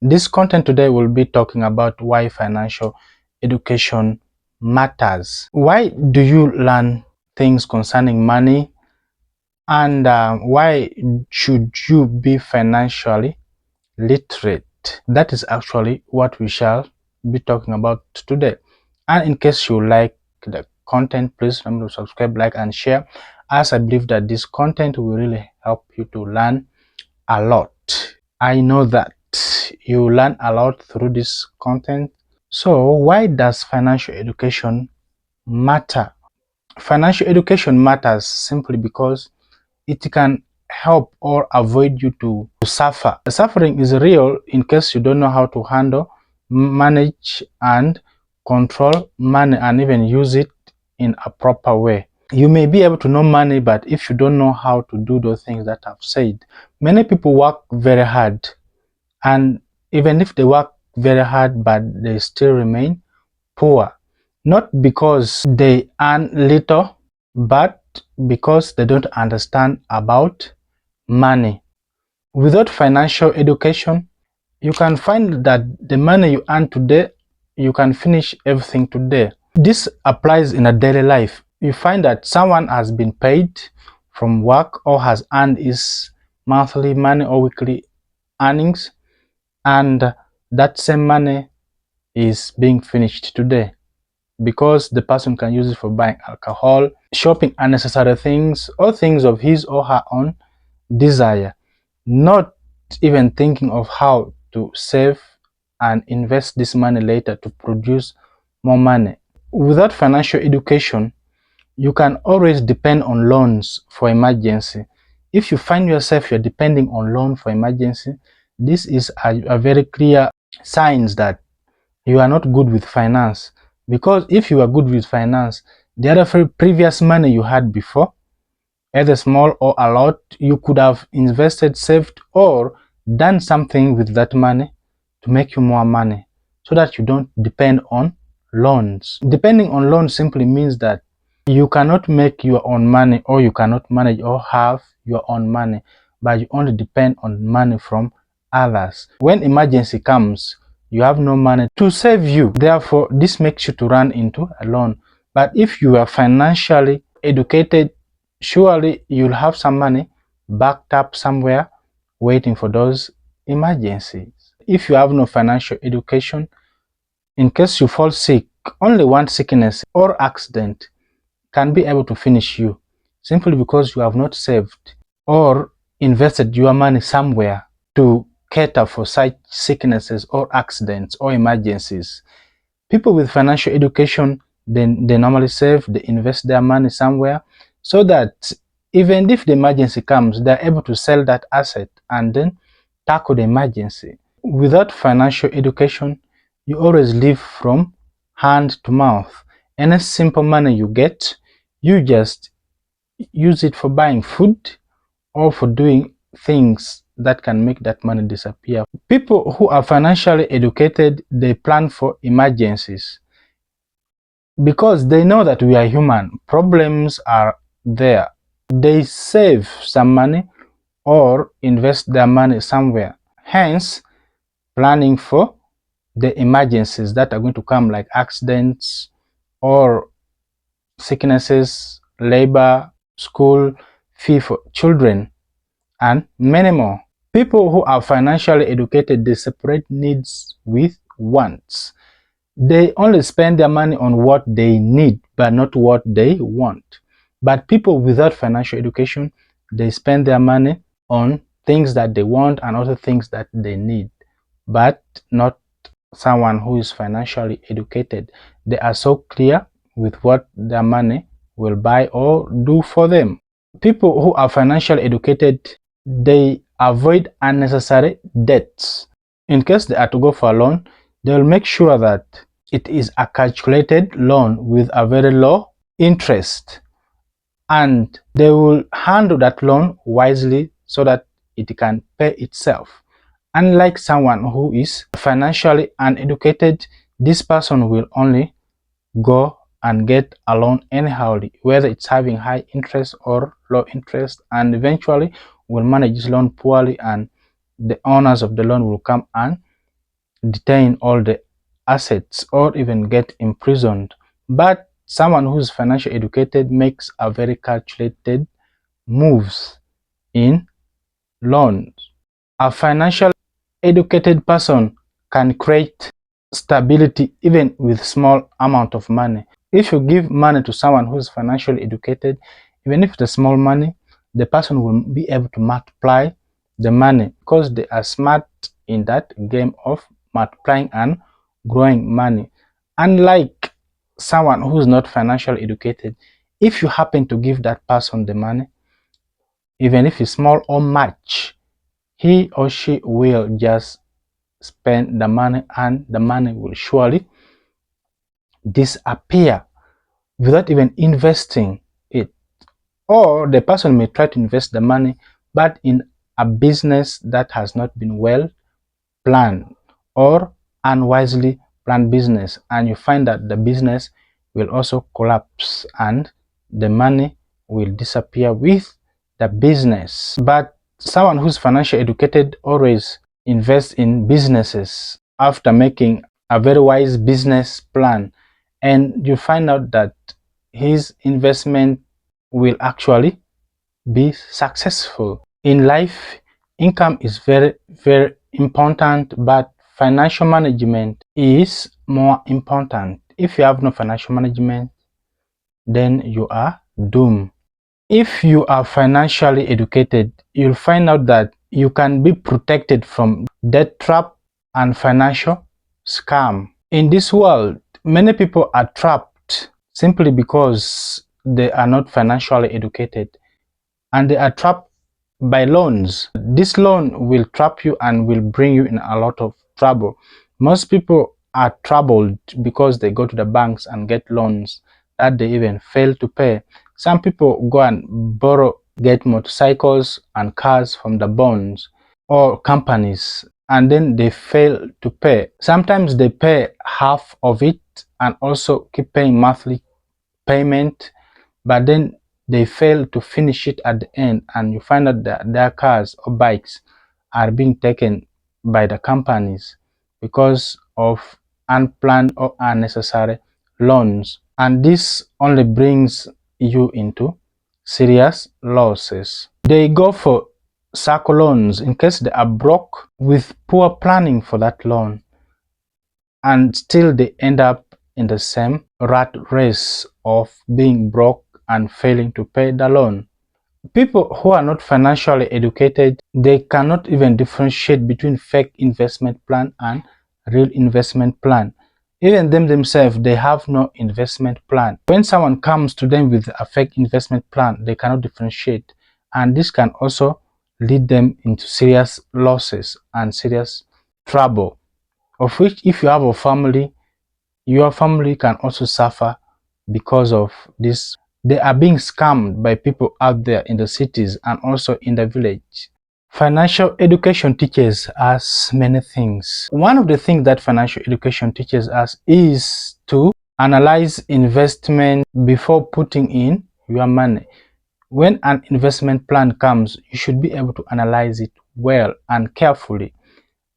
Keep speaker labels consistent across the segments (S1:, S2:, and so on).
S1: This content today will be talking about why financial education matters. Why do you learn things concerning money, and why should you be financially literate? That is actually what we shall be talking about today. And in case you like the content, please remember to subscribe, like, and share, as I believe that this content will really help you to learn a lot. I know that you learn a lot through this content. So why does financial education matter? Financial education matters simply because it can help or avoid you to suffer. Suffering is real in case you don't know how to handle, manage, and control money and even use it in a proper way. You may be able to know money, but if you don't know how to do those things that I've said, many people work very hard, and even if they work very hard, but they still remain poor. Not because they earn little, but because they don't understand about money. Without financial education, you can find that the money you earn today, you can finish everything today. This applies in a daily life. You find that someone has been paid from work or has earned his monthly money or weekly earnings, and that same money is being finished today because the person can use it for buying alcohol, shopping unnecessary things, or things of his or her own desire, not even thinking of how to save and invest this money later to produce more money. Without financial education, you can always depend on loans for emergency. If you find yourself you're depending on loan for emergency, this is a very clear signs that you are not good with finance. Because if you are good with finance, the other previous money you had before, either small or a lot, you could have invested, saved, or done something with that money to make you more money so that you don't depend on loans. Depending on loans simply means that you cannot make your own money, or you cannot manage or have your own money, but you only depend on money from others. When emergency comes, you have no money to save you. Therefore, this makes you to run into a loan. But if you are financially educated, surely you'll have some money backed up somewhere waiting for those emergencies. If you have no financial education, in case you fall sick, only one sickness or accident can be able to finish you, simply because you have not saved or invested your money somewhere to cater for such sicknesses or accidents or emergencies. People with financial education, they normally save, they invest their money somewhere so that even if the emergency comes, they're able to sell that asset and then tackle the emergency. Without financial education, you always live from hand to mouth. Any simple money you get, you just use it for buying food or for doing things that can make that money disappear. People who are financially educated, they plan for emergencies because they know that we are human. Problems are there. They save some money or invest their money somewhere. Hence, planning for the emergencies that are going to come, like accidents or sicknesses, labor, school, fee for children, and many more. People who are financially educated, they separate needs with wants. They only spend their money on what they need, but not what they want. But people without financial education, they spend their money on things that they want and other things that they need, but not someone who is financially educated. They are so clear with what their money will buy or do for them. People who are financially educated, they avoid unnecessary debts. In case they are to go for a loan, they will make sure that it is a calculated loan with a very low interest, and they will handle that loan wisely so that it can pay itself. Unlike someone who is financially uneducated, this person will only go and get a loan anyhow, whether it's having high interest or low interest, and eventually will manage this loan poorly, and the owners of the loan will come and detain all the assets or even get imprisoned. But someone who's financially educated makes a very calculated moves in loans. A financial educated person can create stability even with small amount of money. If you give money to someone who's financially educated, even if it's small money, the person will be able to multiply the money because they are smart in that game of multiplying and growing money. Unlike someone who's not financially educated, if you happen to give that person the money, even if it's small or much, he or she will just spend the money and the money will surely disappear without even investing it. Or the person may try to invest the money, but in a business that has not been well planned or unwisely planned business, and you find that the business will also collapse and the money will disappear with the business. But someone who's financially educated always invests in businesses after making a very wise business plan, and you find out that his investment will actually be successful. In life, income is very, very important, but financial management is more important. If you have no financial management, then you are doomed. If you are financially educated, you'll find out that you can be protected from debt trap and financial scam. In this world, many people are trapped simply because they are not financially educated, and they are trapped by loans. This loan will trap you and will bring you in a lot of trouble. Most people are troubled because they go to the banks and get loans that they even fail to pay. Some people go and get motorcycles and cars from the bonds or companies, and then they fail to pay. Sometimes they pay half of it and also keep paying monthly payment, but then they fail to finish it at the end, and you find out that their cars or bikes are being taken by the companies because of unplanned or unnecessary loans, and this only brings you into serious losses. They go for circle loans in case they are broke with poor planning for that loan, and still they end up in the same rat race of being broke and failing to pay the loan. People who are not financially educated, they cannot even differentiate between fake investment plan and real investment plan. Even them themselves, they have no investment plan. When someone comes to them with a fake investment plan, they cannot differentiate, and this can also lead them into serious losses and serious trouble, of which if you have a family, your family can also suffer because of this. They are being scammed by people out there in the cities and also in the village. Financial education teaches us many things. One of the things that financial education teaches us is to analyze investment before putting in your money. When an investment plan comes, you should be able to analyze it well and carefully,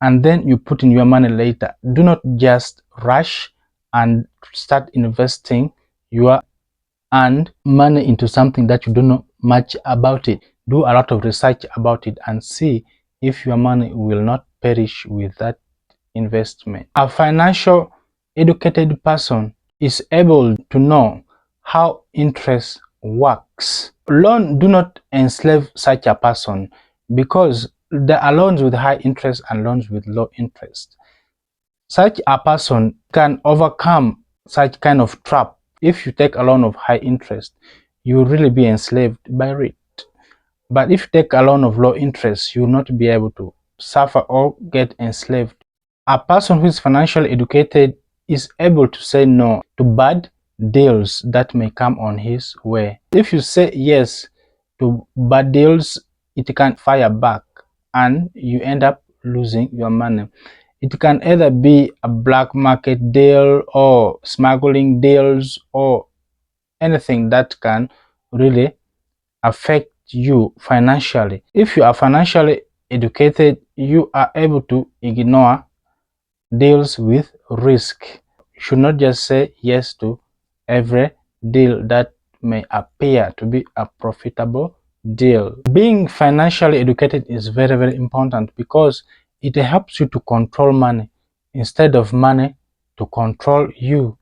S1: and then you put in your money later. Do not just rush and start investing your and money into something that you don't know much about it. Do a lot of research about it and see if your money will not perish with that investment. A financial educated person is able to know how interest works. Loan do not enslave such a person, because there are loans with high interest and loans with low interest. Such a person can overcome such kind of trap. If you take a loan of high interest, you will really be enslaved by it. But if you take a loan of low interest, you will not be able to suffer or get enslaved. A person who is financially educated is able to say no to bad deals that may come on his way. If you say yes to bad deals, it can fire back and you end up losing your money. It can either be a black market deal or smuggling deals or anything that can really affect you financially. If you are financially educated, you are able to ignore deals with risk. You should not just say yes to every deal that may appear to be a profitable deal. Being financially educated is very, very important because it helps you to control money instead of money to control you.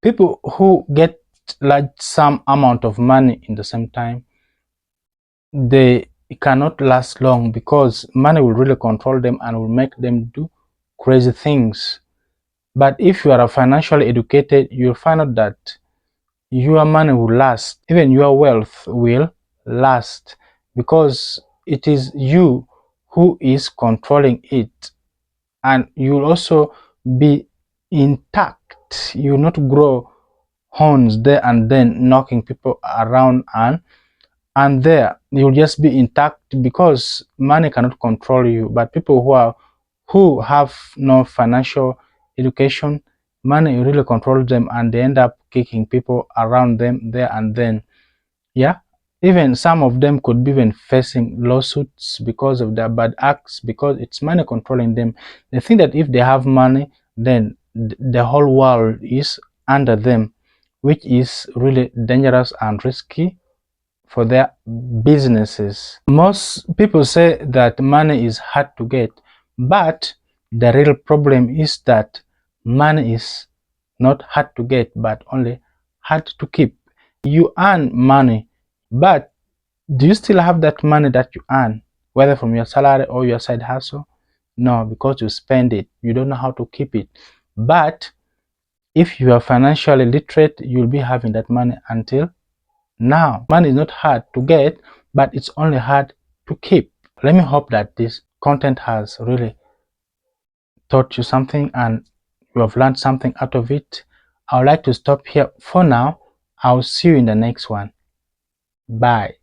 S1: People who get large sum amount of money in the same time, they cannot last long because money will really control them and will make them do crazy things. But if you are financially educated, you'll find out that your money will last, even your wealth will last, because it is you who is controlling it, and you will also be intact. You will not grow horns there and then knocking people around, and there you'll just be intact because money cannot control you. But people who have no financial education, money really controls them, and they end up kicking people around them there and then. Yeah, even some of them could be even facing lawsuits because of their bad acts, because it's money controlling them. They think that if they have money, then the whole world is under them, which is really dangerous and risky for their businesses. Most people say that money is hard to get, but the real problem is that money is not hard to get, but only hard to keep. You earn money, but do you still have that money that you earn, whether from your salary or your side hustle? No, because you spend it. You don't know how to keep it. But if you are financially literate, you'll be having that money until now. Money is not hard to get, but it's only hard to keep. Let me hope that this content has really taught you something and you have learned something out of it. I would like to stop here for now. I'll see you in the next one. Bye.